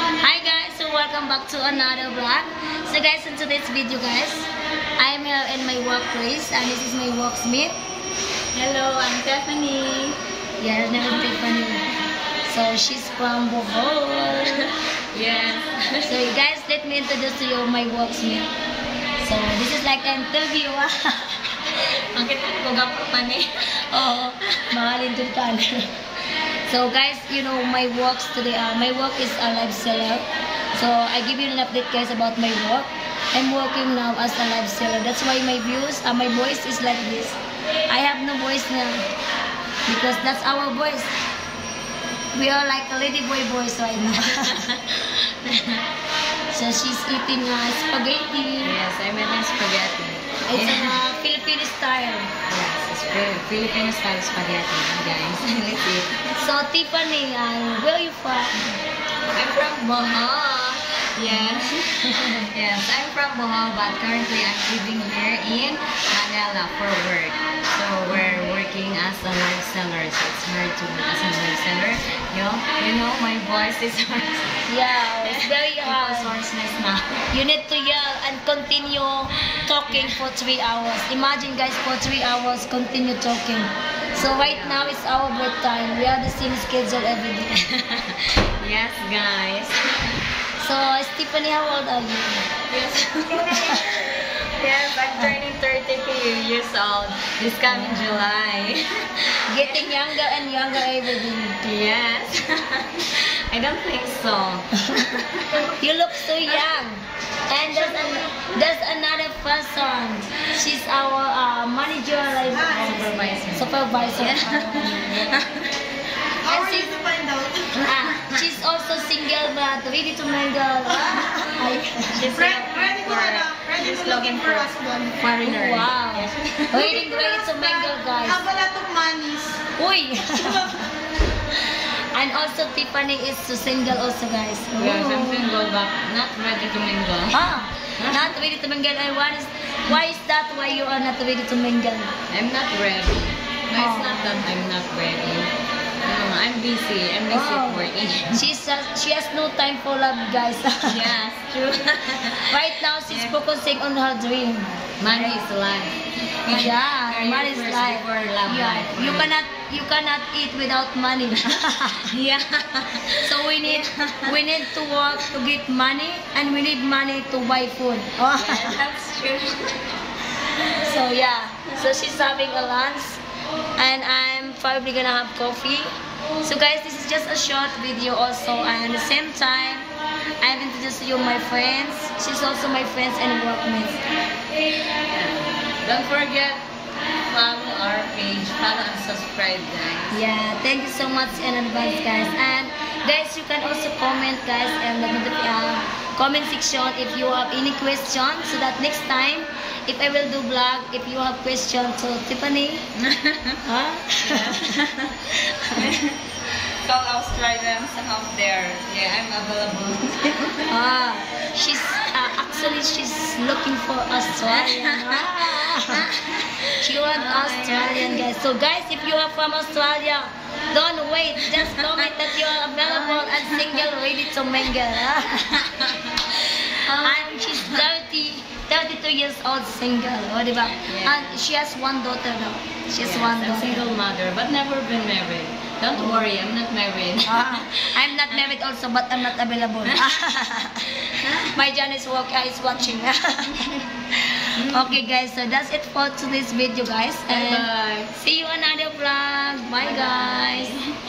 Hi guys, so welcome back to another vlog. So guys, in today's video guys, I am here in my workplace and this is my worksmate. Hello, I'm Stephanie. Yeah, her name is Tiffany. So she's from Bohol. Yes. So guys, let me introduce to you my worksmate. So this is like an interview. Bakit ko gapot pa ni? Oh, mahalin dun ka. So guys, you know my work is a live seller. So I give you an update guys about my work. I'm working now as a live seller. That's why my voice is like this. I have no voice now because that's our voice. We are like a lady boy voice right now. So she's eating spaghetti. Yes, I'm eating spaghetti. It's a Filipino style. Yes, it's Filipino style spaghetti, guys. Let's eat. So Tiffany, where are you from? I'm from Bohol. Yes. Yes, I'm from Bohol, but currently I'm living here in Manila for work. So we're working as a live seller. So it's hard to work as a live seller. You know my voice is hoarse. Yeah, it's very hard. Hoarseness now. You need to yell and continue talking for 3 hours. Imagine guys, for 3 hours, continue talking. So right now it's our break time. We are the same schedule every day. Yes, guys. So Stephanie, how old are you? Yes. Yes, I'm turning 32 years old this coming July. Getting younger and younger every day. Yes. I don't think so. You look so young. And there's another person. She's our manager, like supervisor. How are you to find out? She's also single but ready to mingle. She's looking for husband. Foreigner. Wow. Ready to mingle, guys. Have a lot of monies. Uy. And also Tiffany is single also, guys. Yes, I'm single but not ready to mingle. Not ready to mingle. And why is that? Why you are not ready to mingle? I'm not ready. No, it's not that I'm not ready. No, I'm busy. I'm busy working. She has no time for love, guys. Yes, true. Right now she's focusing on her dream. Money is life. Yeah, Career money is first life. before love life. You cannot eat without money. Yeah. So we need to work to get money, and we need money to buy food. Yeah, that's true. So yeah, so she's having a lunch, and I'm probably gonna have coffee. So guys, this is just a short video also, and at the same time, I'm introducing you my friends. She's also my friends and workmates. Don't forget, follow our page, follow and subscribe, guys. Yeah, thank you so much in advance, guys. And guys, you can also comment, guys, in the comment section if you have any questions, so that next time, if I will do vlog, if you have questions to Tiffany, Call Australians out there. Yeah, I'm available. she's looking for Australian. She wants Australian, guys. So guys, if you are from Australia, don't wait. Just comment that you are available and single, ready to mingle. And she's 32 years old, single. Diba? Yeah. And she has one daughter now. She has Yes, one I'm daughter. single mother, but never been married. Don't worry, I'm not married. I'm not married also, but I'm not available. My John is watching. Okay guys, so that's it for today's video, guys. And Bye. see you another vlog. Bye guys.